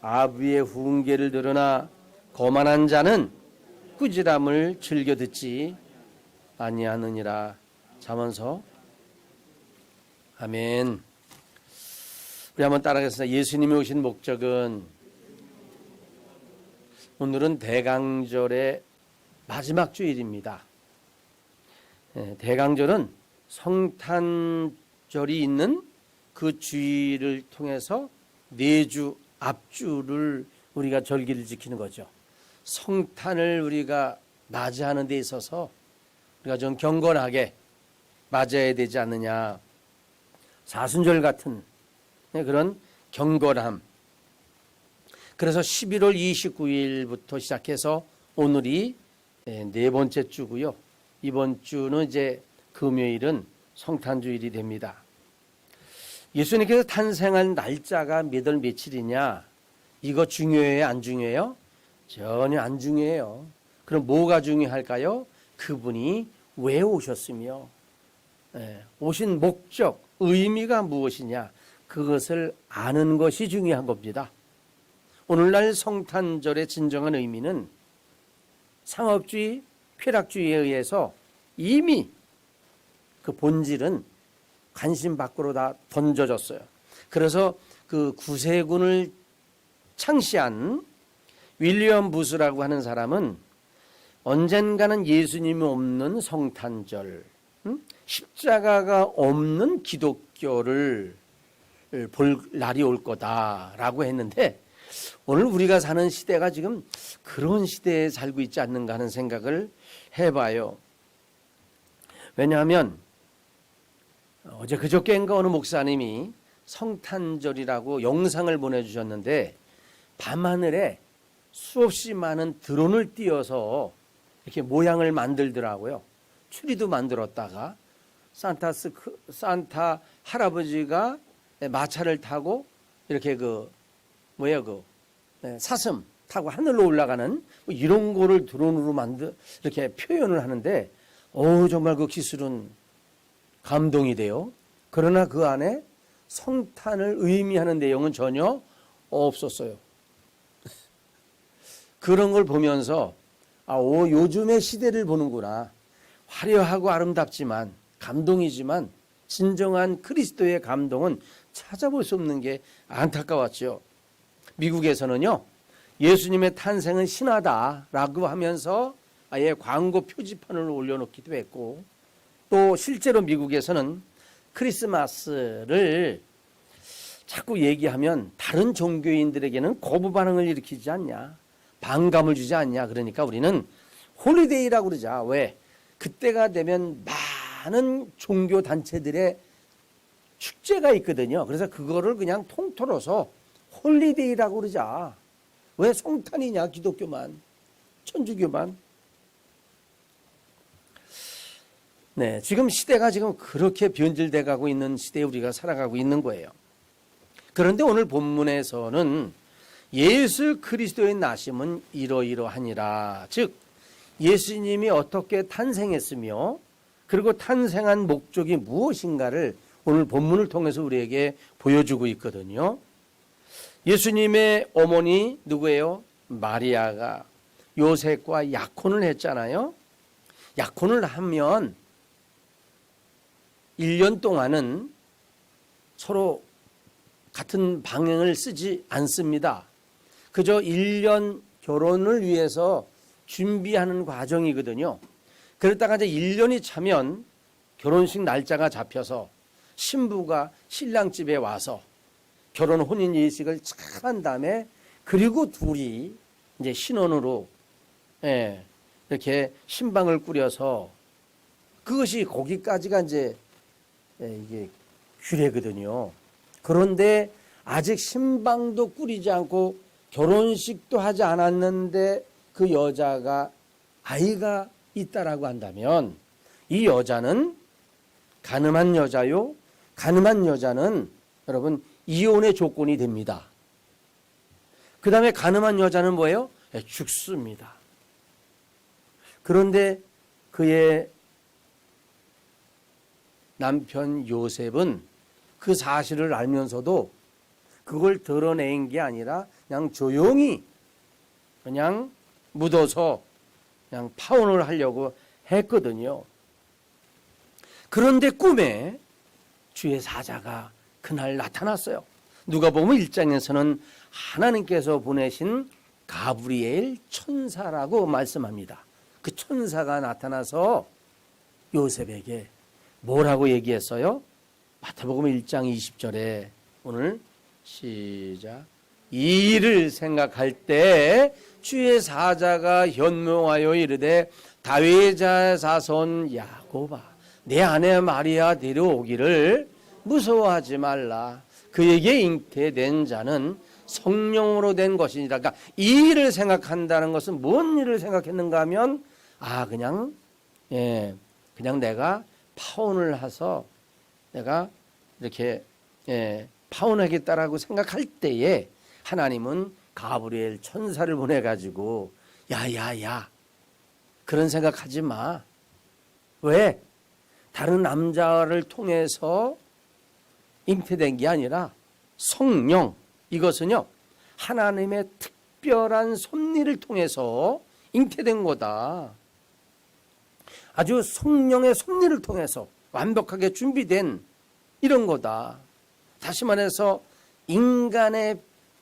아비의 훈계를 들으나 거만한 자는 꾸지람을 즐겨 듣지 아니하느니라. 잠언서. 아멘. 우리 한번 따라하겠습니다. 예수님이 오신 목적은, 오늘은 대강절의 마지막 주일입니다. 대강절은 성탄절이 있는 그 주일을 통해서 4주 앞주를 우리가 절기를 지키는 거죠. 성탄을 우리가 맞이하는 데 있어서 우리가 좀 경건하게 맞아야 되지 않느냐. 사순절 같은 그런 경건함. 그래서 11월 29일부터 시작해서 오늘이 4번째 주고요. 이번 주는 이제 금요일은 성탄주일이 됩니다. 예수님께서 탄생한 날짜가 몇 월 며칠이냐? 이거 중요해요? 안 중요해요? 전혀 안 중요해요. 그럼 뭐가 중요할까요? 그분이 왜 오셨으며 오신 목적, 의미가 무엇이냐? 그것을 아는 것이 중요한 겁니다. 오늘날 성탄절의 진정한 의미는 상업주의, 쾌락주의에 의해서 이미 그 본질은 관심 밖으로 다 던져졌어요. 그래서 그 구세군을 창시한 윌리엄 부스라고 하는 사람은 언젠가는 예수님이 없는 성탄절, 십자가가 없는 기독교를 볼 날이 올 거다라고 했는데, 오늘 우리가 사는 시대가 지금 그런 시대에 살고 있지 않는가 하는 생각을 해봐요. 왜냐하면 어제 그저께인가 어느 목사님이 성탄절이라고 영상을 보내주셨는데, 밤하늘에 수없이 많은 드론을 띄워서 이렇게 모양을 만들더라고요. 추리도 만들었다가 산타 할아버지가 마차를 타고 이렇게 사슴 타고 하늘로 올라가는 이런 거를 드론으로 이렇게 표현을 하는데, 정말 그 기술은 감동이 돼요. 그러나 그 안에 성탄을 의미하는 내용은 전혀 없었어요. 그런 걸 보면서 요즘의 시대를 보는구나. 화려하고 아름답지만, 감동이지만 진정한 그리스도의 감동은 찾아볼 수 없는 게 안타까웠죠. 미국에서는요, 예수님의 탄생은 신화다라고 하면서 아예 광고 표지판을 올려놓기도 했고, 또 실제로 미국에서는 크리스마스를 자꾸 얘기하면 다른 종교인들에게는 거부 반응을 일으키지 않냐, 반감을 주지 않냐. 그러니까 우리는 홀리데이라고 그러자. 왜? 그때가 되면 많은 종교 단체들의 축제가 있거든요. 그래서 그거를 그냥 통틀어서 홀리데이라고 그러자. 왜 성탄이냐? 기독교만, 천주교만. 네, 지금 시대가 지금 그렇게 변질돼 가고 있는 시대에 우리가 살아가고 있는 거예요. 그런데 오늘 본문에서는 예수 그리스도의 나심은 이러이러하니라. 즉 예수님이 어떻게 탄생했으며 그리고 탄생한 목적이 무엇인가를 오늘 본문을 통해서 우리에게 보여주고 있거든요. 예수님의 어머니 누구예요? 마리아가 요셉과 약혼을 했잖아요. 약혼을 하면 1년 동안은 서로 같은 방향을 쓰지 않습니다. 그저 1년 결혼을 위해서 준비하는 과정이거든요. 그러다가 이제 1년이 차면 결혼식 날짜가 잡혀서 신부가 신랑 집에 와서 결혼 혼인 예식을 잘 한 다음에, 그리고 둘이 이제 신혼으로 이렇게 신방을 꾸려서, 그것이 거기까지가 이제 이게 규례거든요. 그런데 아직 신방도 꾸리지 않고 결혼식도 하지 않았는데 그 여자가 아이가 있다라고 한다면, 이 여자는 가늠한 여자요. 가늠한 여자는 여러분 이혼의 조건이 됩니다. 그 다음에 가늠한 여자는 뭐예요? 죽습니다. 그런데 그의 남편 요셉은 그 사실을 알면서도 그걸 드러낸 게 아니라 그냥 조용히 그냥 묻어서 그냥 파혼을 하려고 했거든요. 그런데 꿈에 주의 사자가 그날 나타났어요. 누가복음 1장에서는 하나님께서 보내신 가브리엘 천사라고 말씀합니다. 그 천사가 나타나서 요셉에게 뭐라고 얘기했어요? 마태복음 1장 20절에 오늘 시작. 이 일을 생각할 때 주의 사자가 현명하여 이르되 다윗의 자손 야곱아 내 아내 마리아 데려오기를 무서워하지 말라. 그에게 잉태된 자는 성령으로 된 것이니라. 그러니까 이 일을 생각한다는 것은 뭔 일을 생각했는가 하면 그냥 내가 파혼을 해서 내가 이렇게 파혼하겠다라고 생각할 때에 하나님은 가브리엘 천사를 보내가지고 야야야 그런 생각하지 마. 왜? 다른 남자를 통해서 잉태된 게 아니라 성령, 이것은요 하나님의 특별한 섭리를 통해서 잉태된 거다. 아주 성령의 섭리를 통해서 완벽하게 준비된 이런 거다. 다시 말해서 인간의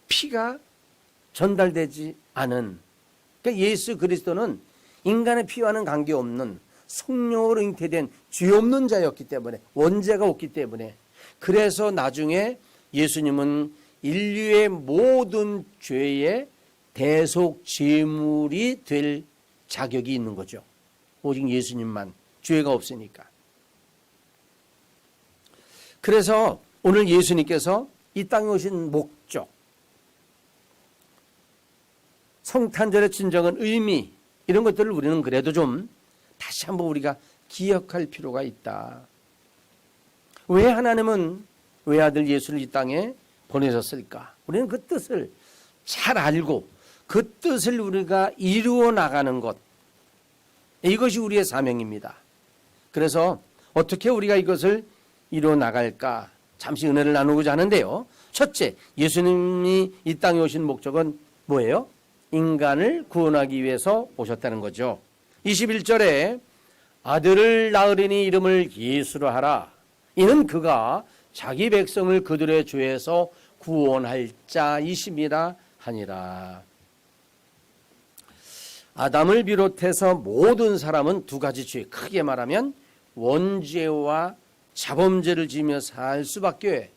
피가 전달되지 않은, 그러니까 예수 그리스도는 인간의 피와는 관계없는 성령으로 잉태된 죄 없는 자였기 때문에, 원죄가 없기 때문에, 그래서 나중에 예수님은 인류의 모든 죄의 대속 제물이 될 자격이 있는 거죠. 오직 예수님만, 죄가 없으니까. 그래서 오늘 예수님께서 이 땅에 오신 목적, 성탄절의 진정한 의미, 이런 것들을 우리는 그래도 좀 다시 한번 우리가 기억할 필요가 있다. 왜 하나님은 외아들 예수를 이 땅에 보내셨을까? 우리는 그 뜻을 잘 알고 그 뜻을 우리가 이루어 나가는 것, 이것이 우리의 사명입니다. 그래서 어떻게 우리가 이것을 이루어 나갈까? 잠시 은혜를 나누고자 하는데요. 첫째, 예수님이 이 땅에 오신 목적은 뭐예요? 인간을 구원하기 위해서 오셨다는 거죠. 21절에 아들을 낳으리니 이름을 예수로 하라. 이는 그가 자기 백성을 그들의 죄에서 구원할 자이심이라 하니라. 아담을 비롯해서 모든 사람은 두 가지 죄, 크게 말하면 원죄와 자범죄를 지으며 살 수밖에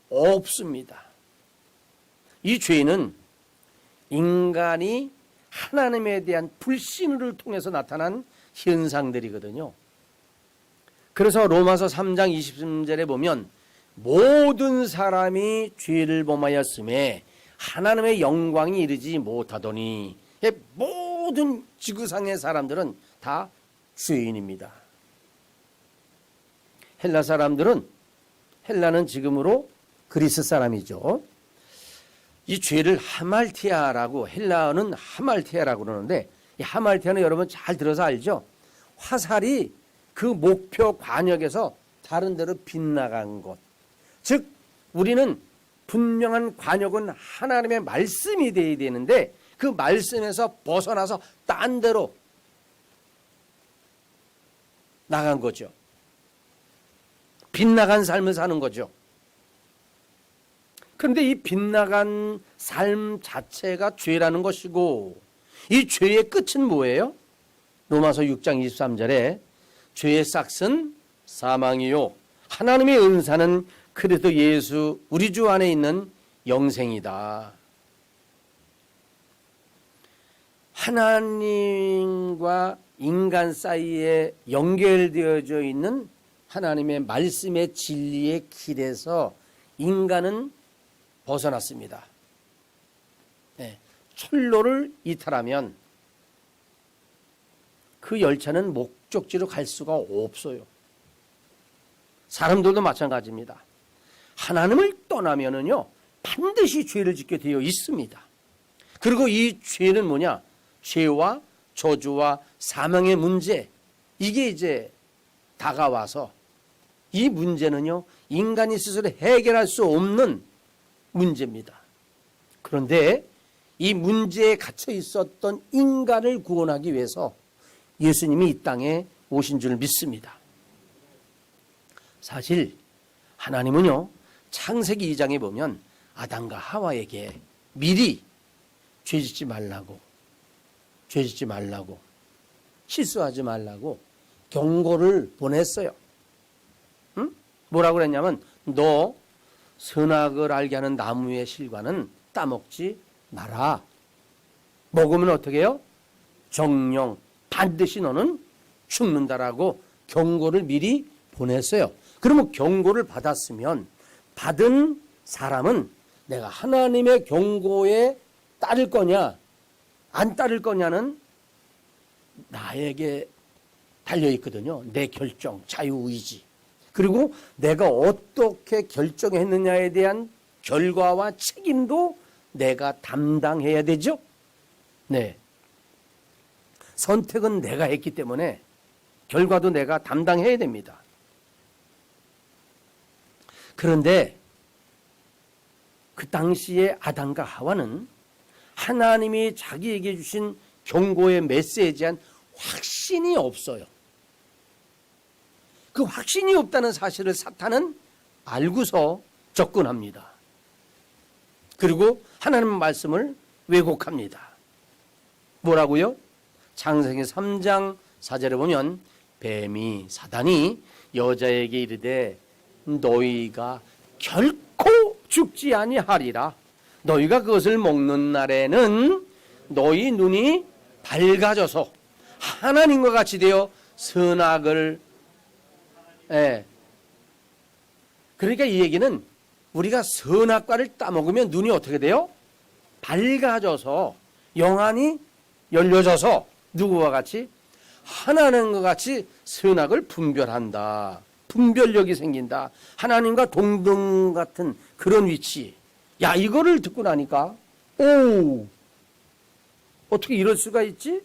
없습니다. 이 죄는 인간이 하나님에 대한 불신을 통해서 나타난 현상들이거든요. 그래서 로마서 3장 23절에 보면 모든 사람이 죄를 범하였음에 하나님의 영광이 이르지 못하더니, 모든 지구상의 사람들은 다 죄인입니다. 헬라 사람들은, 헬라는 지금으로 그리스 사람이죠. 이 죄를 하말티아라고, 헬라어는 하말티아라고 그러는데, 이 하말티아는 여러분 잘 들어서 알죠? 화살이 그 목표 관역에서 다른 데로 빗나간 것. 즉 우리는 분명한 관역은 하나님의 말씀이 되어야 되는데 그 말씀에서 벗어나서 딴 데로 나간 거죠. 빗나간 삶을 사는 거죠. 그런데 이 빗나간 삶 자체가 죄라는 것이고, 이 죄의 끝은 뭐예요? 로마서 6장 23절에 죄의 싹은 사망이요 하나님의 은사는 그리스도 예수 우리 주 안에 있는 영생이다. 하나님과 인간 사이에 연결되어져 있는 하나님의 말씀의 진리의 길에서 인간은 벗어났습니다. 철로를 이탈하면 그 열차는 목적지로 갈 수가 없어요. 사람들도 마찬가지입니다. 하나님을 떠나면은요 반드시 죄를 짓게 되어 있습니다. 그리고 이 죄는 뭐냐? 죄와 저주와 사망의 문제, 이게 이제 다가와서 이 문제는요 인간이 스스로 해결할 수 없는 문제입니다. 그런데 이 문제에 갇혀 있었던 인간을 구원하기 위해서 예수님이 이 땅에 오신 줄 믿습니다. 사실 하나님은요, 창세기 2장에 보면 아담과 하와에게 미리 죄짓지 말라고, 실수하지 말라고 경고를 보냈어요. 응? 뭐라고 그랬냐면, 너 선악을 알게 하는 나무의 실과는 따먹지 마라. 먹으면 어떻게 해요? 정령 반드시 너는 죽는다라고 경고를 미리 보냈어요. 그러면 경고를 받았으면 받은 사람은 내가 하나님의 경고에 따를 거냐 안 따를 거냐는 나에게 달려있거든요. 내 결정, 자유의지. 그리고 내가 어떻게 결정했느냐에 대한 결과와 책임도 내가 담당해야 되죠. 네. 선택은 내가 했기 때문에 결과도 내가 담당해야 됩니다. 그런데 그 당시에 아담과 하와는 하나님이 자기에게 주신 경고의 메시지에 대한 확신이 없어요. 그 확신이 없다는 사실을 사탄은 알고서 접근합니다. 그리고 하나님 말씀을 왜곡합니다. 뭐라고요? 창세기 3장 4절에 보면 뱀이 사단이 여자에게 이르되 너희가 결코 죽지 아니하리라. 너희가 그것을 먹는 날에는 너희 눈이 밝아져서 하나님과 같이 되어 선악을 그러니까 이 얘기는 우리가 선악과를 따먹으면 눈이 어떻게 돼요? 밝아져서 영안이 열려져서 누구와 같이? 하나님과 같이 선악을 분별한다. 분별력이 생긴다. 하나님과 동등 같은 그런 위치. 야, 이거를 듣고 나니까 오, 어떻게 이럴 수가 있지?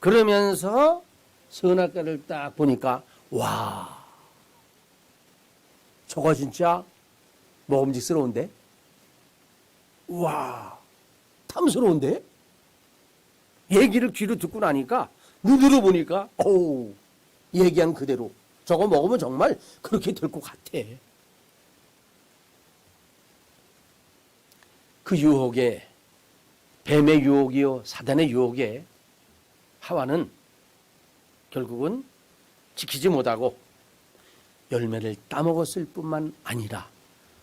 그러면서 선악과를 딱 보니까 와, 저거 진짜 먹음직스러운데? 와, 탐스러운데? 얘기를 귀로 듣고 나니까 눈으로 보니까 오, 얘기한 그대로 저거 먹으면 정말 그렇게 될 것 같아. 그 유혹에, 뱀의 유혹이요 사단의 유혹에 하와는 결국은 지키지 못하고 열매를 따먹었을 뿐만 아니라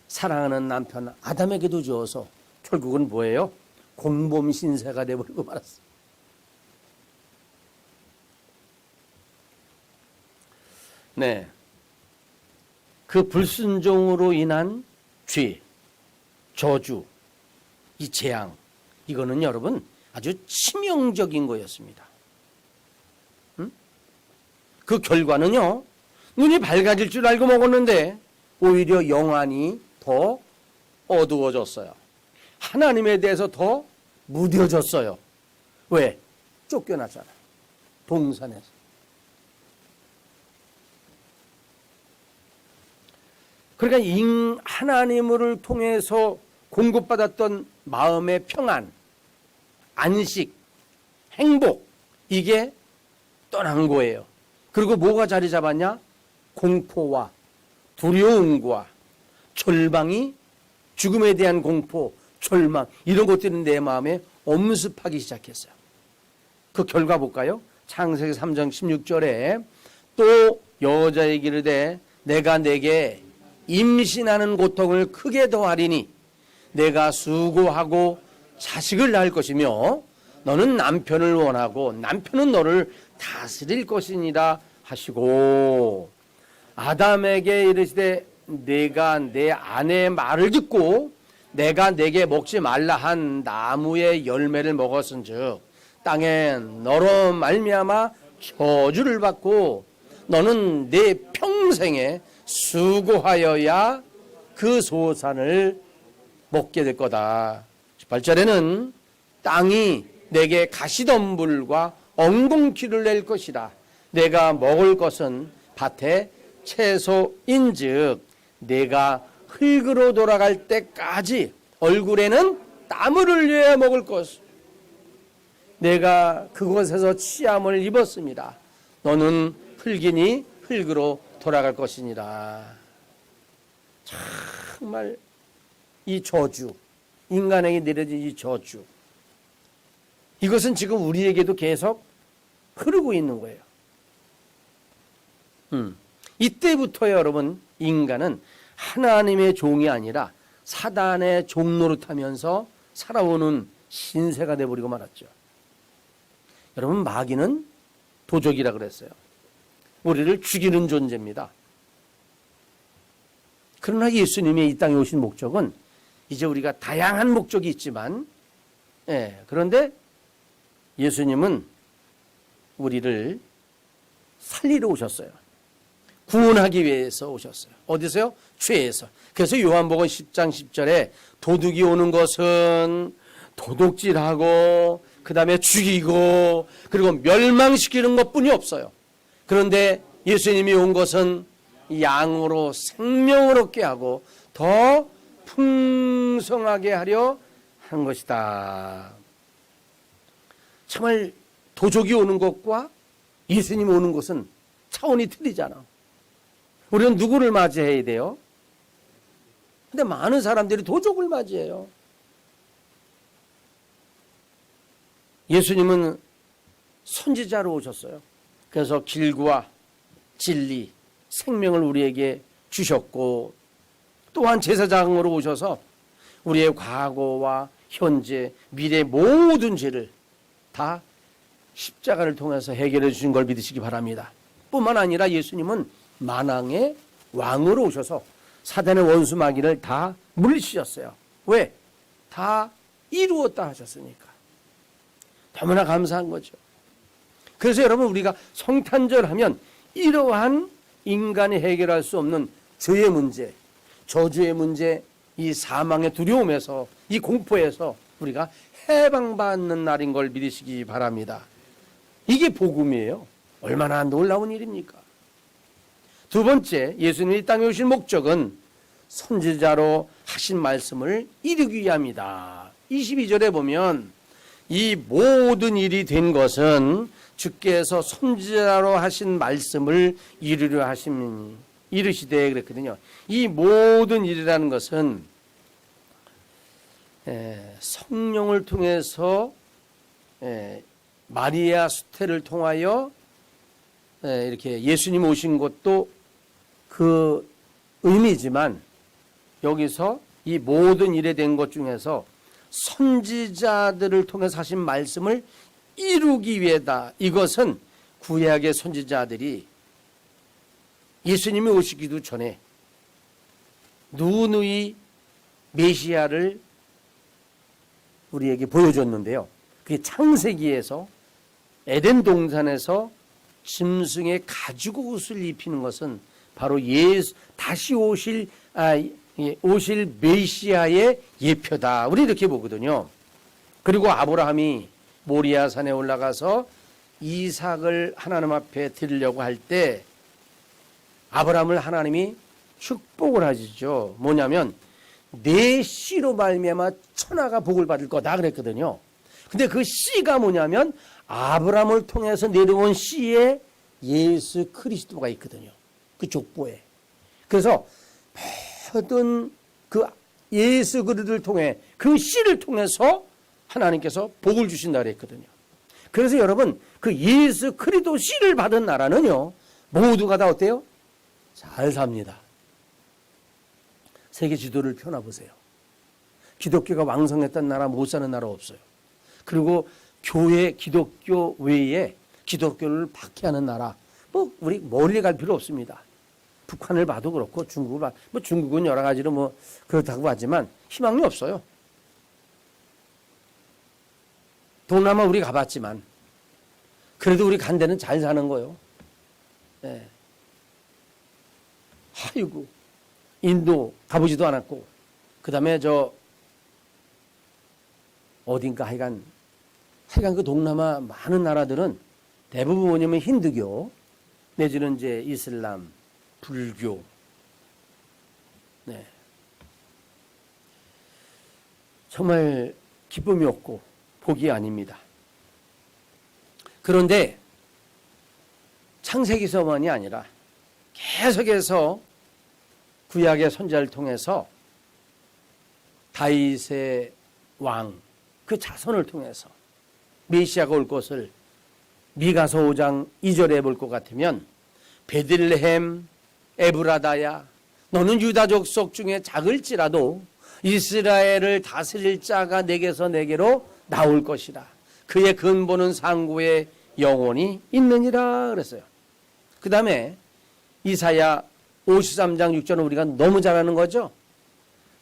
사랑하는 남편 아담에게도 주어서 결국은 뭐예요? 공범 신세가 되어버리고 말았어. 네, 그 불순종으로 인한 죄, 저주, 이 재앙, 이거는 여러분 아주 치명적인 거였습니다. 그 결과는요, 눈이 밝아질 줄 알고 먹었는데 오히려 영안이 더 어두워졌어요. 하나님에 대해서 더 무뎌졌어요. 왜? 쫓겨났잖아요. 동산에서. 그러니까 하나님을 통해서 공급받았던 마음의 평안, 안식, 행복, 이게 떠난 거예요. 그리고 뭐가 자리 잡았냐? 공포와 두려움과 절망이, 죽음에 대한 공포, 절망, 이런 것들은 내 마음에 엄습하기 시작했어요. 그 결과 볼까요? 창세기 3장 16절에 또 여자에게 이르되 내가 내게 임신하는 고통을 크게 더하리니 내가 수고하고 자식을 낳을 것이며 너는 남편을 원하고 남편은 너를 다스릴 것이니라 하시고 아담에게 이르시되 내가 내 아내의 말을 듣고 내가 내게 먹지 말라 한 나무의 열매를 먹었은즉 땅에 너로 말미암아 저주를 받고 너는 내 평생에 수고하여야 그 소산을 먹게 될 거다. 18절에는 땅이 내게 가시덤불과 엉겅퀴를 낼 것이라. 내가 먹을 것은 밭에 채소인즉 내가 흙으로 돌아갈 때까지 얼굴에는 땀을 흘려야 먹을 것. 내가 그곳에서 취함을 입었습니다. 너는 흙이니 흙으로 돌아갈 것이니라. 정말 이 저주, 인간에게 내려진 이 저주, 이것은 지금 우리에게도 계속 흐르고 있는 거예요. 이때부터 여러분, 인간은 하나님의 종이 아니라 사단의 종 노릇하면서 살아오는 신세가 되어버리고 말았죠. 여러분, 마귀는 도적이라 그랬어요. 우리를 죽이는 존재입니다. 그러나 예수님이 이 땅에 오신 목적은, 이제 우리가 다양한 목적이 있지만, 그런데 예수님은 우리를 살리러 오셨어요. 구원하기 위해서 오셨어요. 어디서요? 죄에서. 그래서 요한복음 10장 10절에 도둑이 오는 것은 도둑질하고 그 다음에 죽이고 그리고 멸망시키는 것뿐이 없어요. 그런데 예수님이 온 것은 양으로 생명을 얻게 하고 더 풍성하게 하려 한 것이다. 정말 도적이 오는 것과 예수님이 오는 것은 차원이 틀리잖아. 우리는 누구를 맞이해야 돼요? 근데 많은 사람들이 도적을 맞이해요. 예수님은 선지자로 오셨어요. 그래서 길과 진리, 생명을 우리에게 주셨고, 또한 제사장으로 오셔서 우리의 과거와 현재, 미래 모든 죄를 다 십자가를 통해서 해결해 주신 걸 믿으시기 바랍니다. 뿐만 아니라 예수님은 만왕의 왕으로 오셔서 사단의 원수 마귀를 다 물리치셨어요. 왜? 다 이루었다 하셨으니까. 너무나 감사한 거죠. 그래서 여러분, 우리가 성탄절 하면 이러한 인간이 해결할 수 없는 죄의 문제, 저주의 문제, 이 사망의 두려움에서, 이 공포에서 우리가 해방받는 날인 걸 믿으시기 바랍니다. 이게 복음이에요. 얼마나 놀라운 일입니까? 두 번째, 예수님이 이 땅에 오신 목적은 선지자로 하신 말씀을 이루기 위함이다. 22절에 보면 이 모든 일이 된 것은 주께서 선지자로 하신 말씀을 이루려 하심, 이르시되 그랬거든요. 이 모든 일이라는 것은 성령을 통해서 마리아 수태를 통하여 이렇게 예수님 오신 것도 그 의미지만, 여기서 이 모든 일에 된 것 중에서 선지자들을 통해서 하신 말씀을 이루기 위해다. 이것은 구약의 선지자들이 예수님이 오시기도 전에 누누이 메시아를 우리에게 보여줬는데요. 그게 창세기에서 에덴 동산에서 짐승의 가죽옷을 입히는 것은 바로 다시 오실 메시아의 예표다. 우리 이렇게 보거든요. 그리고 아브라함이 모리아산에 올라가서 이삭을 하나님 앞에 드리려고 할 때 아브라함을 하나님이 축복을 하시죠. 뭐냐면 내 씨로 말미암아 천하가 복을 받을 거다 그랬거든요. 근데 그 씨가 뭐냐면 아브라함을 통해서 내려온 씨에 예수 그리스도가 있거든요. 그 족보에. 그래서 모든 그 예수 그리스도를 통해, 그 씨를 통해서 하나님께서 복을 주신다 그랬거든요. 그래서 여러분, 그 예수 그리스도 씨를 받은 나라는요, 모두가 다 어때요? 잘 삽니다. 세계 지도를 펴놔보세요. 기독교가 왕성했던 나라, 못 사는 나라 없어요. 그리고 교회, 기독교 외에 기독교를 박해하는 나라, 우리 멀리 갈 필요 없습니다. 북한을 봐도 그렇고 중국을 봐도, 중국은 여러 가지로 그렇다고 하지만 희망이 없어요. 동남아 우리 가봤지만 그래도 우리 간 데는 잘 사는 거예요. 네. 아이고, 인도 가보지도 않았고, 그 다음에 어딘가 하여간 그 동남아 많은 나라들은 대부분 뭐냐면 힌두교, 내지는 이제 이슬람, 불교. 네. 정말 기쁨이 없고 복이 아닙니다. 그런데 창세기서만이 아니라 계속해서 구약의 선지자를 통해서 다윗의 왕, 그 자손을 통해서 메시아가 올 것을 미가서 5장 2절에 볼 것 같으면 베들레헴 에브라다야 너는 유다 족속 중에 작을지라도 이스라엘을 다스릴 자가 내게서 내게로 나올 것이라. 그의 근본은 상고에 영원히 있느니라 그랬어요. 그 다음에 이사야 53장 6절은 우리가 너무 잘 아는 거죠.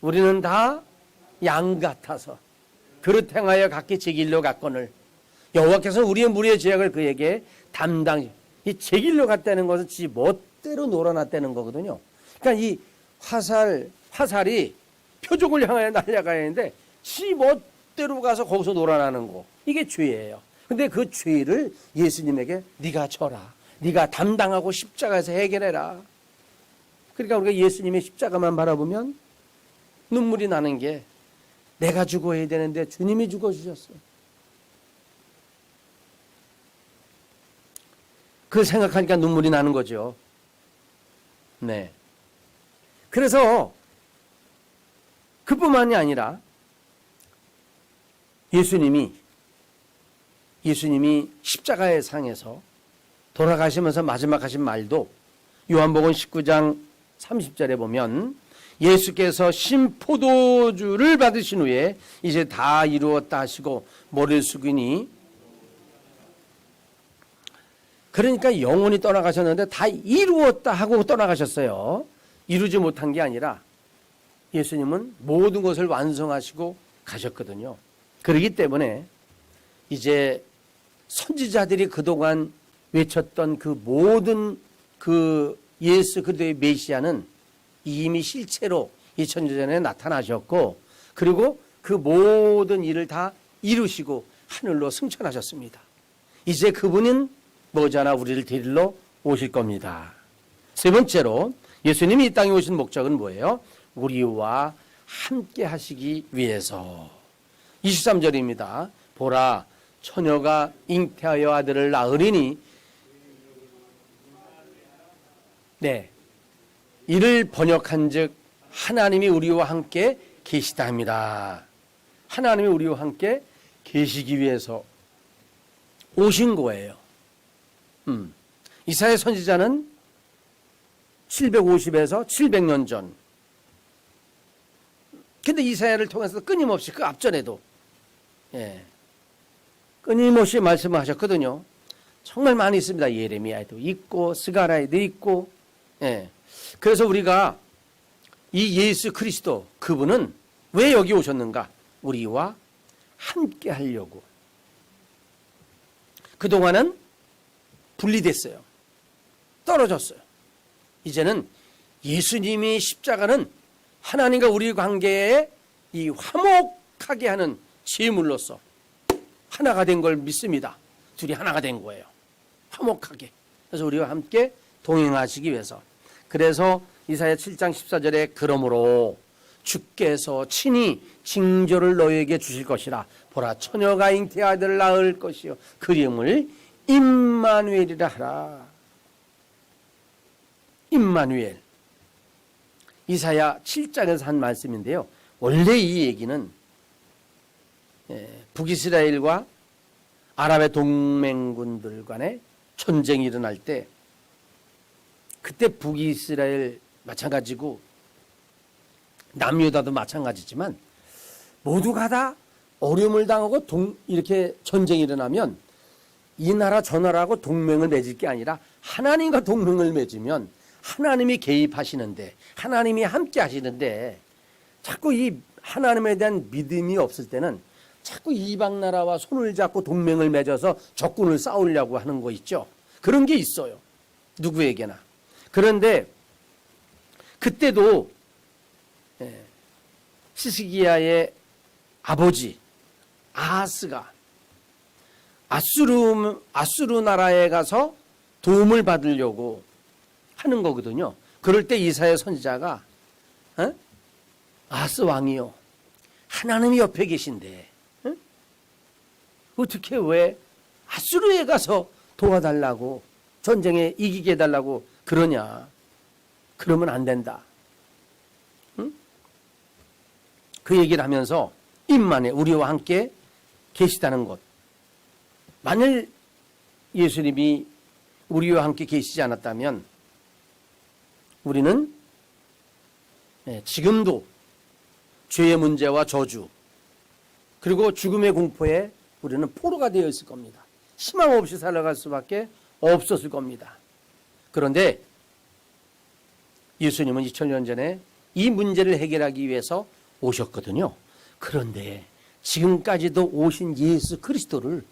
우리는 다 양 같아서 그릇 행하여 각기 제 길로 갔거늘 여호와께서 우리의 무리의 죄악을 그에게 담당. 이 제 길로 갔다는 것은 지 멋대로 놀아놨다는 거거든요. 그러니까 이 화살이 표적을 향하여 날아가야 하는데 지 멋대로 가서 거기서 놀아나는 거, 이게 죄예요. 근데 그 죄를 예수님에게 네가 져라, 네가 담당하고 십자가에서 해결해라. 그러니까 우리가 예수님의 십자가만 바라보면 눈물이 나는 게 내가 죽어야 되는데 주님이 죽어주셨어. 그걸 생각하니까 눈물이 나는 거죠. 네. 그래서 그뿐만이 아니라 예수님이 십자가의 상에서 돌아가시면서 마지막 하신 말도 요한복음 19장 30절에 보면 예수께서 신포도주를 받으신 후에 이제 다 이루었다 하시고 머리를 숙이니, 그러니까 영원히 떠나가셨는데 다 이루었다 하고 떠나가셨어요. 이루지 못한 게 아니라 예수님은 모든 것을 완성하시고 가셨거든요. 그렇기 때문에 이제 선지자들이 그동안 외쳤던 그 모든 그 예수 그리스도의 메시아는 이미 실체로 2000년 전에 나타나셨고, 그리고 그 모든 일을 다 이루시고 하늘로 승천하셨습니다. 이제 그분은 머지않아 우리를 데리러 오실 겁니다. 세 번째로 예수님이 이 땅에 오신 목적은 뭐예요? 우리와 함께 하시기 위해서. 23절입니다. 보라, 처녀가 잉태하여 아들을 낳으리니, 네, 이를 번역한 즉 하나님이 우리와 함께 계시다 합니다. 하나님이 우리와 함께 계시기 위해서 오신 거예요. 이사야 선지자는 750에서 700년 전. 근데 이사야를 통해서 끊임없이 그 앞전에도 끊임없이 말씀을 하셨거든요. 정말 많이 있습니다. 예레미야에도 있고 스가랴에도 있고. 그래서 우리가 이 예수 그리스도 그분은 왜 여기 오셨는가? 우리와 함께 하려고. 그동안은 분리됐어요. 떨어졌어요. 이제는 예수님이 십자가는 하나님과 우리 관계에 이 화목하게 하는 제물로서 하나가 된 걸 믿습니다. 둘이 하나가 된 거예요. 화목하게. 그래서 우리와 함께 동행하시기 위해서. 그래서 이사야 7장 14절에 그러므로 주께서 친히 징조를 너희에게 주실 것이라. 보라, 처녀가 잉태 아들을 낳을 것이요 그 이름을 임마누엘이라 하라. 임마누엘. 이사야 7장에서 한 말씀인데요. 원래 이 얘기는 북이스라엘과 아랍의 동맹군들 간에 전쟁이 일어날 때, 그때 북이스라엘 마찬가지고 남유다도 마찬가지지만 모두가 다 어려움을 당하고 이렇게 전쟁이 일어나면 이 나라 저 나라하고 동맹을 맺을 게 아니라 하나님과 동맹을 맺으면 하나님이 개입하시는데, 하나님이 함께 하시는데, 자꾸 이 하나님에 대한 믿음이 없을 때는 자꾸 이방 나라와 손을 잡고 동맹을 맺어서 적군을 싸우려고 하는 거 있죠. 그런 게 있어요. 누구에게나. 그런데 그때도 시스기야의 아버지 아하스가 아수르 나라에 가서 도움을 받으려고 하는 거거든요. 그럴 때 이사야 선지자가 아하스 왕이요, 하나님이 옆에 계신데 어떻게 왜 아수르에 가서 도와달라고 전쟁에 이기게 해달라고 그러냐. 그러면 안 된다. 응? 그 얘기를 하면서 임만에 우리와 함께 계시다는 것. 만일 예수님이 우리와 함께 계시지 않았다면 우리는 지금도 죄의 문제와 저주 그리고 죽음의 공포에 우리는 포로가 되어 있을 겁니다. 희망 없이 살아갈 수밖에 없었을 겁니다. 그런데 예수님은 2000년 전에 이 문제를 해결하기 위해서 오셨거든요. 그런데 지금까지도 오신 예수 그리스도를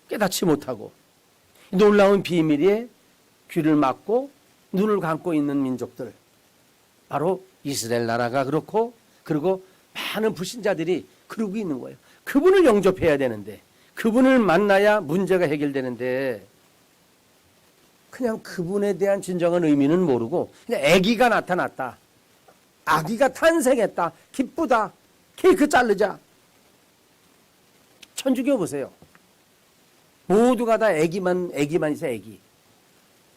깨닫지 못하고 놀라운 비밀에 귀를 막고 눈을 감고 있는 민족들, 바로 이스라엘 나라가 그렇고 그리고 많은 불신자들이 그러고 있는 거예요. 그분을 영접해야 되는데, 그분을 만나야 문제가 해결되는데 그냥 그분에 대한 진정한 의미는 모르고 그냥 아기가 나타났다, 아기가 탄생했다, 기쁘다, 케이크 자르자. 천주교 보세요. 모두가 다 아기만 있어.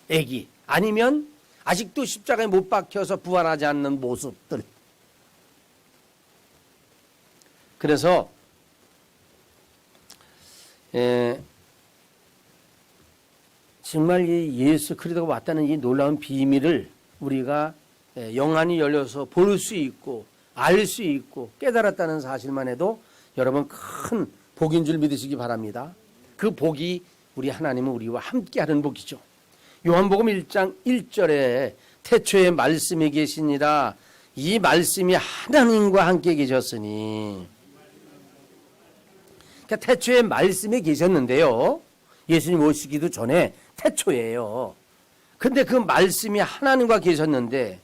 아기. 아니면 아직도 십자가에 못 박혀서 부활하지 않는 모습들. 그래서 정말 이 예수 그리스도가 왔다는 이 놀라운 비밀을 우리가 영안이 열려서 볼 수 있고 알 수 있고 깨달았다는 사실만 해도 여러분 큰 복인 줄 믿으시기 바랍니다. 그 복이 우리 하나님은 우리와 함께하는 복이죠. 요한복음 1장 1절에 태초에 말씀이 계시니라, 이 말씀이 하나님과 함께 계셨으니. 그러니까 태초에 말씀이 계셨는데요, 예수님 오시기도 전에 태초예요. 근데 그 말씀이 하나님과 계셨는데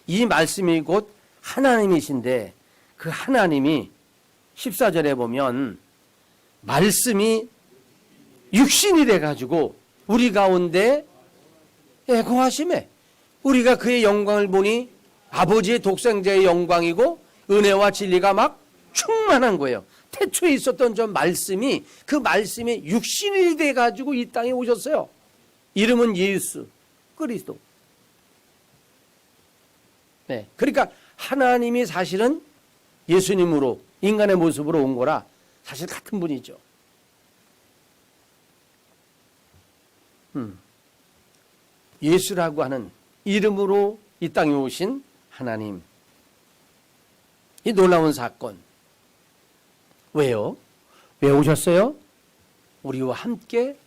이 말씀이 곧 하나님이신데 그 하나님이 14절에 보면 말씀이 육신이 돼가지고 우리 가운데 거하심에 우리가 그의 영광을 보니 아버지의 독생자의 영광이고 은혜와 진리가 막 충만한 거예요. 태초에 있었던 저 말씀이, 그 말씀이 육신이 돼가지고 이 땅에 오셨어요. 이름은 예수 그리스도. 네, 그러니까 하나님이 사실은 예수님으로 인간의 모습으로 온 거라 사실 같은 분이죠. 예수라고 하는 이름으로 이 땅에 오신 하나님. 이 놀라운 사건. 왜요? 왜 오셨어요? 우리와 함께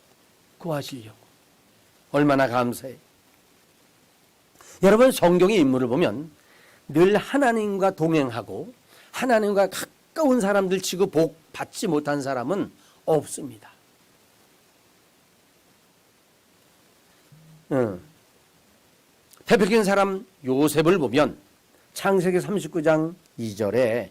구하시려고. 얼마나 감사해요. 여러분, 성경의 인물을 보면 늘 하나님과 동행하고 하나님과 가까운 사람들 치고 복 받지 못한 사람은 없습니다. 대표적인 사람 요셉을 보면 창세기 39장 2절에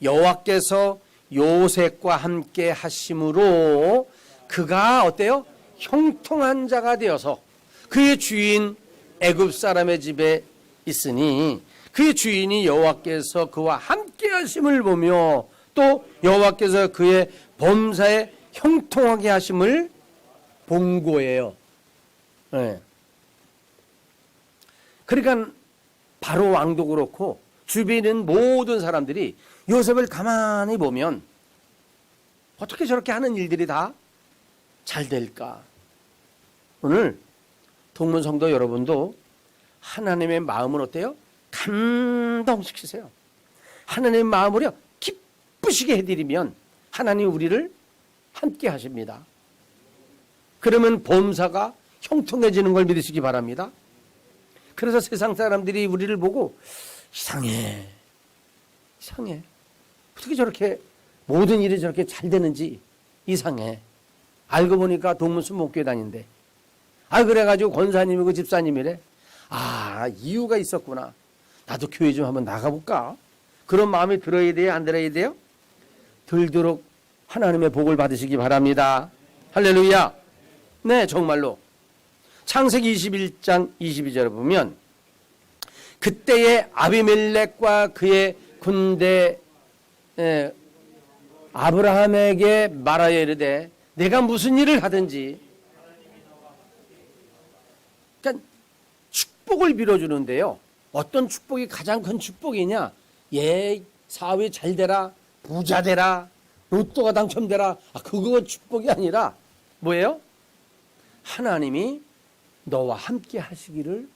여호와께서 요셉과 함께 하심으로 그가 어때요? 형통한 자가 되어서 그의 주인 애굽 사람의 집에 있으니 그의 주인이 여호와께서 그와 함께 하심을 보며 또 여호와께서 그의 범사에 형통하게 하심을 본 거예요. 네. 그러니까 바로 왕도 그렇고 주변에 있는 모든 사람들이 요셉을 가만히 보면 어떻게 저렇게 하는 일들이 다 잘 될까? 오늘 동문성도 여러분도 하나님의 마음을 어때요? 감동시키세요. 하나님의 마음을요 기쁘시게 해드리면 하나님 우리를 함께 하십니다. 그러면 범사가 형통해지는 걸 믿으시기 바랍니다. 그래서 세상 사람들이 우리를 보고 이상해. 어떻게 저렇게 모든 일이 저렇게 잘 되는지 이상해. 알고 보니까 동문순 목교회 다닌대. 그래가지고 권사님이고 집사님이래. 이유가 있었구나. 나도 교회 좀 한번 나가볼까? 그런 마음이 들어야 돼요? 안 들어야 돼요? 들도록 하나님의 복을 받으시기 바랍니다. 할렐루야. 네, 정말로. 창세기 21장 22절에 보면 그때의 아비멜렉과 그의 군대 아브라함에게 말하여 이르되 내가 무슨 일을 하든지, 그러니까 축복을 빌어주는데요. 어떤 축복이 가장 큰 축복이냐? 사업이 잘 되라, 부자 되라, 로또가 당첨되라. 그거 축복이 아니라 뭐예요? 하나님이 너와 함께 하시기를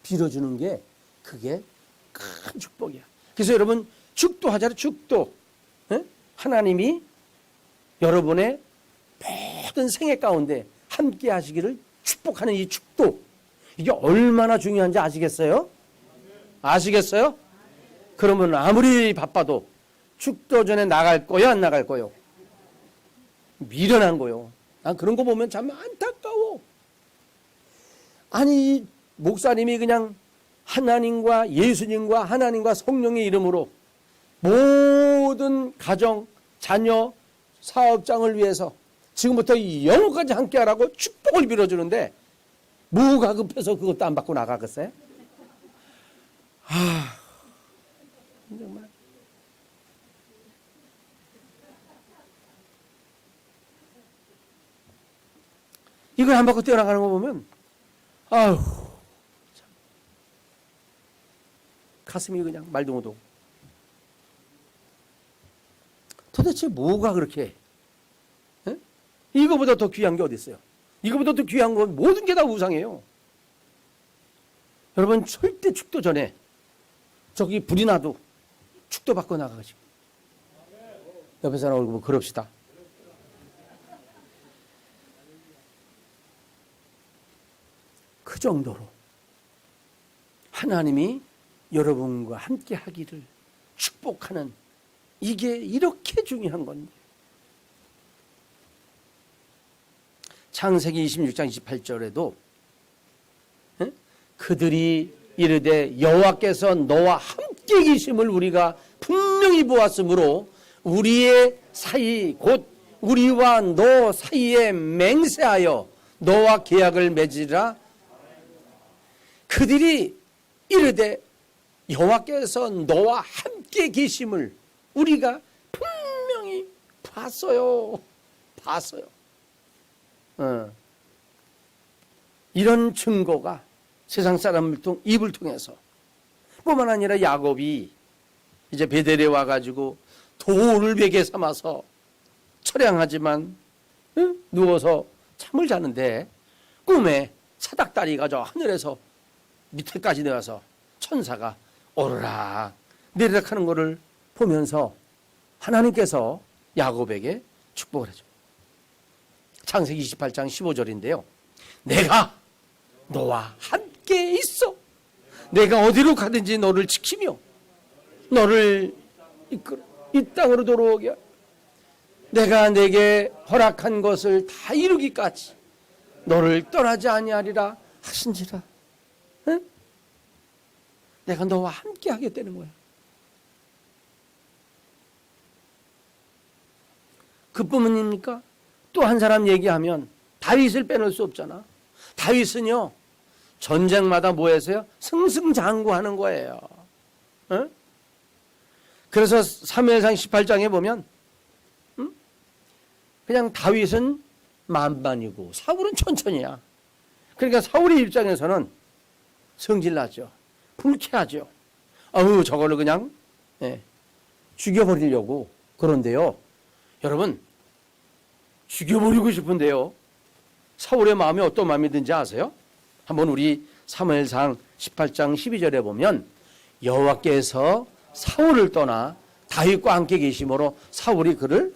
빌어주는 게 그게 큰 축복이야. 그래서 여러분 축도하잖아요. 축도. 네? 하나님이 여러분의 모든 생애 가운데 함께 하시기를 축복하는 이 축도. 이게 얼마나 중요한지 아시겠어요? 아시겠어요? 그러면 아무리 바빠도 축도 전에 나갈 거요, 안 나갈 거요? 미련한 거요. 난 그런 거 보면 참 안타까워. 아니, 목사님이 그냥 하나님과 예수님과 하나님과 성령의 이름으로 모든 가정, 자녀, 사업장을 위해서 지금부터 영원까지 함께 하라고 축복을 빌어주는데 뭐가 급해서 그것도 안 받고 나가겠어요? 정말. 이걸 안 받고 뛰어나가는 거 보면 아휴, 참. 가슴이 그냥 말도 못하고. 도대체 뭐가 그렇게 이거보다 더 귀한 게 어디 있어요? 이거보다 더 귀한 건 모든 게 다 우상이에요. 여러분 절대 축도 전에 저기 불이 나도 축도 받고 나가가지고 옆에 사람 얼굴 보고 그럽시다. 그 정도로 하나님이 여러분과 함께 하기를 축복하는, 이게 이렇게 중요한 건데. 창세기 26장 28절에도 그들이 이르되 여호와께서 너와 함께 계심을 우리가 분명히 보았으므로 우리의 사이 곧 우리와 너 사이에 맹세하여 너와 계약을 맺으라. 그들이 이르되 여호와께서 너와 함께 계심을 우리가 분명히 봤어요. 이런 증거가 세상 사람을 입을 통해서 뿐만 아니라 야곱이 이제 베델에 와가지고 돌을 베개 삼아서 처량하지만 누워서 잠을 자는데 꿈에 사닥다리가 저 하늘에서 밑에까지 내려서 천사가 오르락 내리락 하는 것을 보면서 하나님께서 야곱에게 축복을 해줘. 창세기 28장 15절인데요. 내가 너와 함께 있어. 내가 어디로 가든지 너를 지키며 너를 이끌어 이 땅으로 돌아오게 내가 내게 허락한 것을 다 이루기까지 너를 떠나지 아니하리라 하신지라. 응? 내가 너와 함께 하겠다는 거야. 그뿐입니까? 또 한 사람 얘기하면 다윗을 빼놓을 수 없잖아. 다윗은요 전쟁마다 뭐 해서요? 승승장구하는 거예요. 응? 그래서 사무엘상 18장에 보면 그냥 다윗은 만만이고 사울은 천천히야. 그러니까 사울의 입장에서는 성질나죠. 불쾌하죠. 저거를 그냥 죽여버리려고 그런데요. 여러분 죽여버리고 싶은데요. 사울의 마음이 어떤 마음이든지 아세요? 한번 우리 사무엘상 18장 12절에 보면 여호와께서 사울을 떠나 다윗과 함께 계심으로 사울이 그를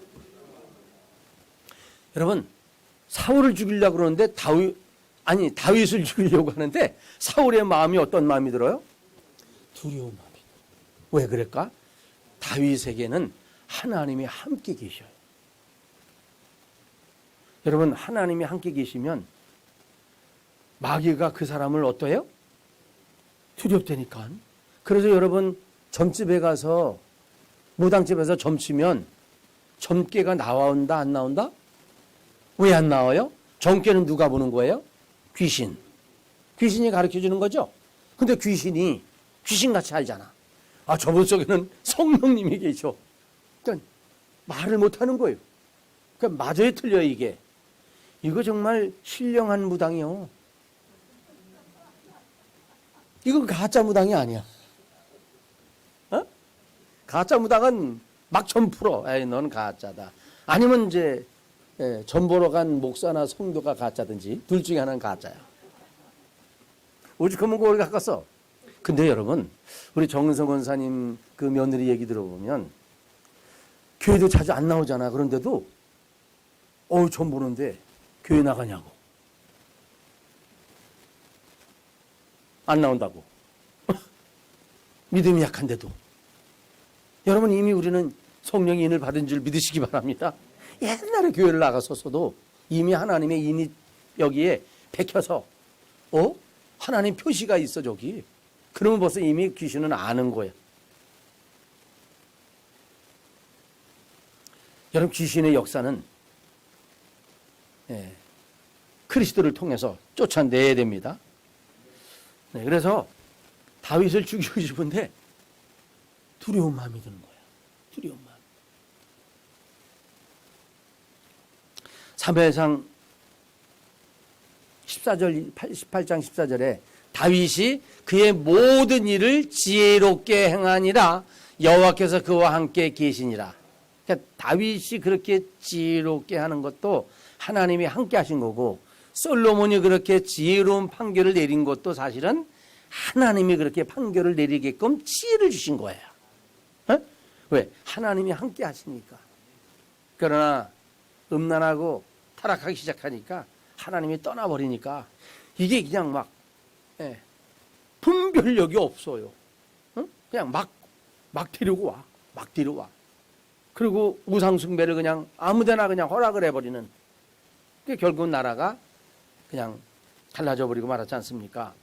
여러분 사울을 죽이려고 그러는데 다윗을 죽이려고 하는데 사울의 마음이 어떤 마음이 들어요? 두려운 마음이. 왜 그럴까? 다윗에게는 하나님이 함께 계셔요. 여러분 하나님이 함께 계시면 마귀가 그 사람을 어떠해요? 두렵다니까. 그래서 여러분 점집에 가서 무당집에서 점치면 점괘가 나온다 안 나온다? 왜 안 나와요? 점괘는 누가 보는 거예요? 귀신이 가르쳐주는 거죠. 근데 귀신이 귀신같이 알잖아. 저분 속에는 성령님이 계셔. 그러니까 말을 못하는 거예요. 그러니까 맞아요, 틀려요, 이게. 이거 정말 신령한 무당이요. 이건 가짜 무당이 아니야. 어? 가짜 무당은 막 점 풀어. 에이, 넌 가짜다. 아니면 이제 점 보러 간 목사나 성도가 가짜든지 둘 중에 하나는 가짜야. 오죽하면 그걸 갖겠어. 근데 여러분, 우리 정은성 권사님 그 며느리 얘기 들어보면 교회도 자주 안 나오잖아. 그런데도 점 보는데 교회 나가냐고. 안 나온다고. 믿음이 약한데도. 여러분, 이미 우리는 성령의 인을 받은 줄 믿으시기 바랍니다. 옛날에 교회를 나갔었어도 이미 하나님의 인이 여기에 bek혀서 하나님 표시가 있어 저기. 그러면 벌써 이미 귀신은 아는 거야. 여러분, 귀신의 역사는 그리스도를 통해서 쫓아내야 됩니다. 네, 그래서 다윗을 죽이고 싶은데 두려운 마음이 드는 거야. 두려운 마음. 사무엘상 18장 14절에 다윗이 그의 모든 일을 지혜롭게 행하니라 여호와께서 그와 함께 계시니라. 그러니까 다윗이 그렇게 지혜롭게 하는 것도 하나님이 함께 하신 거고, 솔로몬이 그렇게 지혜로운 판결을 내린 것도 사실은 하나님이 그렇게 판결을 내리게끔 지혜를 주신 거예요. 왜? 하나님이 함께 하시니까. 그러나 음란하고 타락하기 시작하니까 하나님이 떠나버리니까 이게 그냥 막 분별력이 없어요. 그냥 막 데리고 와. 막 데리고 와. 그리고 우상숭배를 그냥 아무데나 그냥 허락을 해버리는. 결국은 나라가 그냥 갈라져 버리고 말았지 않습니까?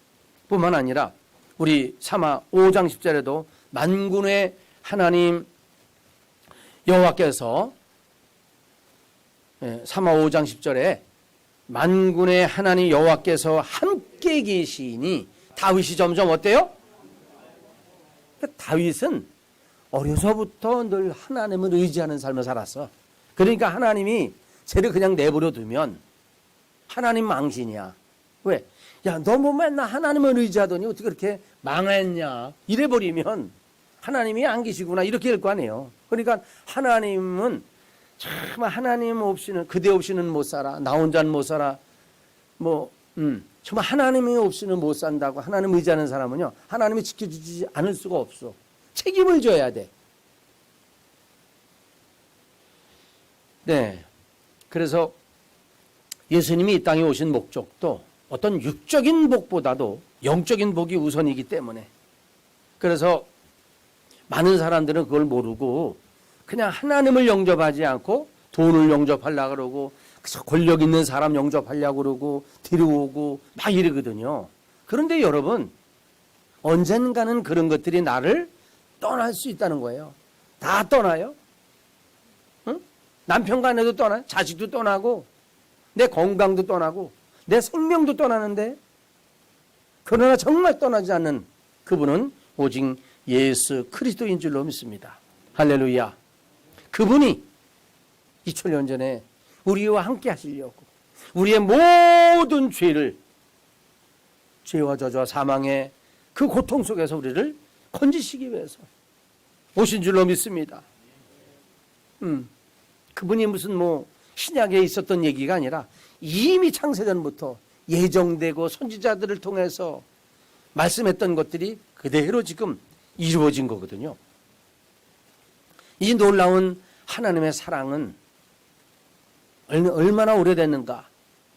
뿐만 아니라 우리 사마 5장 10절에도 만군의 하나님 여호와께서 사마 5장 10절에 만군의 하나님 여호와께서 함께 계시니 다윗이 점점 어때요? 다윗은 어려서부터 늘 하나님을 의지하는 삶을 살았어. 그러니까 하나님이 쟤를 그냥 내버려 두면 하나님 망신이야. 왜? 야, 너 뭐 맨날 하나님을 의지하더니 어떻게 그렇게 망했냐. 이래버리면 하나님이 안 계시구나. 이렇게 될 거 아니에요. 그러니까 하나님은 정말 하나님 없이는, 그대 없이는 못 살아. 나 혼자는 못 살아. 정말 하나님이 없이는 못 산다고 하나님 의지하는 사람은요, 하나님이 지켜주지 않을 수가 없어. 책임을 져야 돼. 네. 그래서 예수님이 이 땅에 오신 목적도 어떤 육적인 복보다도 영적인 복이 우선이기 때문에, 그래서 많은 사람들은 그걸 모르고 그냥 하나님을 영접하지 않고 돈을 영접하려고 그러고 권력 있는 사람 영접하려고 그러고 데려오고 막 이러거든요. 그런데 여러분, 언젠가는 그런 것들이 나를 떠날 수 있다는 거예요. 다 떠나요. 응? 남편과 아내도 떠나요. 자식도 떠나고 내 건강도 떠나고 내 생명도 떠나는데, 그러나 정말 떠나지 않는 그분은 오직 예수 그리스도인 줄로 믿습니다. 할렐루야. 그분이 2000년 전에 우리와 함께 하시려고 우리의 모든 죄와 저주와 사망의 그 고통 속에서 우리를 건지시기 위해서 오신 줄로 믿습니다. 그분이 무슨 신약에 있었던 얘기가 아니라 이미 창세전부터 예정되고 선지자들을 통해서 말씀했던 것들이 그대로 지금 이루어진 거거든요. 이 놀라운 하나님의 사랑은 얼마나 오래됐는가,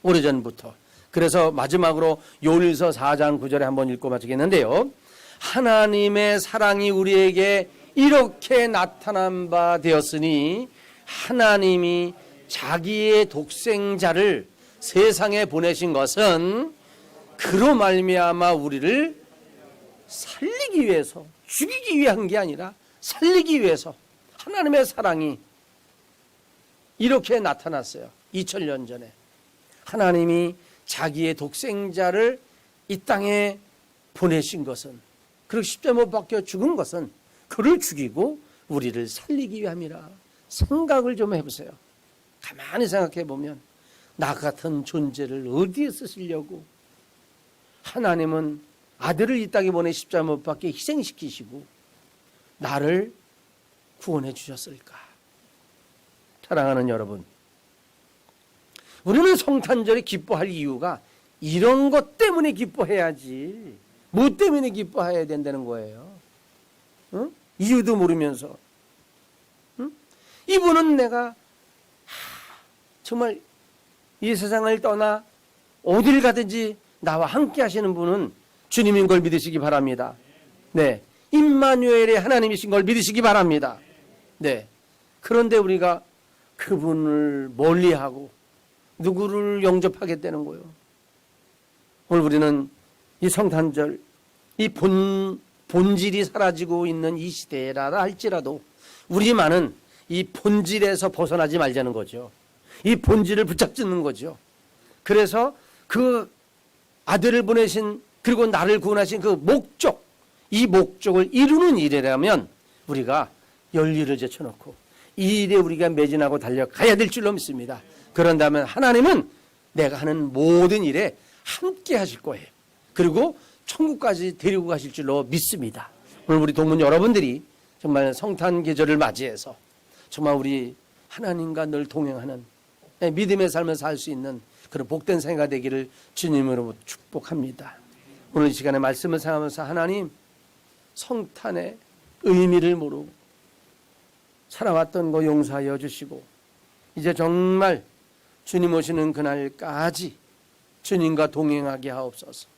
오래전부터. 그래서 마지막으로 요일서 4장 9절에 한번 읽고 마치겠는데요. 하나님의 사랑이 우리에게 이렇게 나타난 바 되었으니 하나님이 자기의 독생자를 세상에 보내신 것은 그로 말미암아 우리를 살리기 위해서, 죽이기 위한 게 아니라 살리기 위해서 하나님의 사랑이 이렇게 나타났어요. 2000년 전에 하나님이 자기의 독생자를 이 땅에 보내신 것은, 그리고 십자가에 못 박혀 죽은 것은 그를 죽이고 우리를 살리기 위함이라. 생각을 좀 해보세요. 가만히 생각해 보면 나 같은 존재를 어디에 쓰시려고 하나님은 아들을 이 땅에 보내 십자가 못 박게 희생시키시고 나를 구원해 주셨을까? 사랑하는 여러분, 우리는 성탄절에 기뻐할 이유가 이런 것 때문에 기뻐해야지 뭐 때문에 기뻐해야 된다는 거예요? 응? 이유도 모르면서. 응? 이분은 내가 정말 이 세상을 떠나 어딜 가든지 나와 함께 하시는 분은 주님인 걸 믿으시기 바랍니다. 네, 임마누엘의 하나님이신 걸 믿으시기 바랍니다. 네, 그런데 우리가 그분을 멀리하고 누구를 영접하겠다는 거예요? 오늘 우리는 이 성탄절, 이 본질이 사라지고 있는 이 시대라 할지라도 우리만은 이 본질에서 벗어나지 말자는 거죠. 이 본질을 붙잡는 거죠. 그래서 그 아들을 보내신 그리고 나를 구원하신 그 목적, 이 목적을 이루는 일이라면 우리가 열일을 제쳐놓고 이 일에 우리가 매진하고 달려가야 될 줄로 믿습니다. 그런다면 하나님은 내가 하는 모든 일에 함께 하실 거예요. 그리고 천국까지 데리고 가실 줄로 믿습니다. 오늘 우리 동문 여러분들이 정말 성탄 계절을 맞이해서 정말 우리 하나님과 늘 동행하는 믿음의 삶을 살 수 있는 그런 복된 생활 되기를 주님으로 축복합니다. 오늘 이 시간에 말씀을 생각하면서 하나님 성탄의 의미를 모르고 살아왔던 거 용서하여 주시고 이제 정말 주님 오시는 그날까지 주님과 동행하게 하옵소서.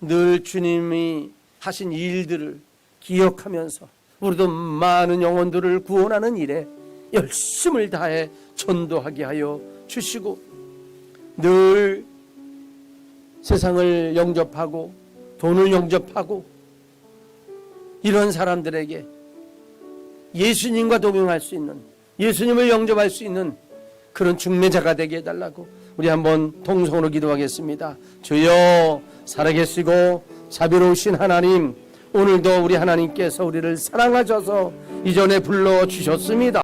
늘 주님이 하신 일들을 기억하면서 우리도 많은 영혼들을 구원하는 일에 열심을 다해 전도하게 하여 주시고 늘 세상을 영접하고 돈을 영접하고 이런 사람들에게 예수님과 동행할 수 있는, 예수님을 영접할 수 있는 그런 중매자가 되게 해달라고 우리 한번 통성으로 기도하겠습니다. 주여, 살아계시고 자비로우신 하나님, 오늘도 우리 하나님께서 우리를 사랑하셔서 이전에 불러주셨습니다.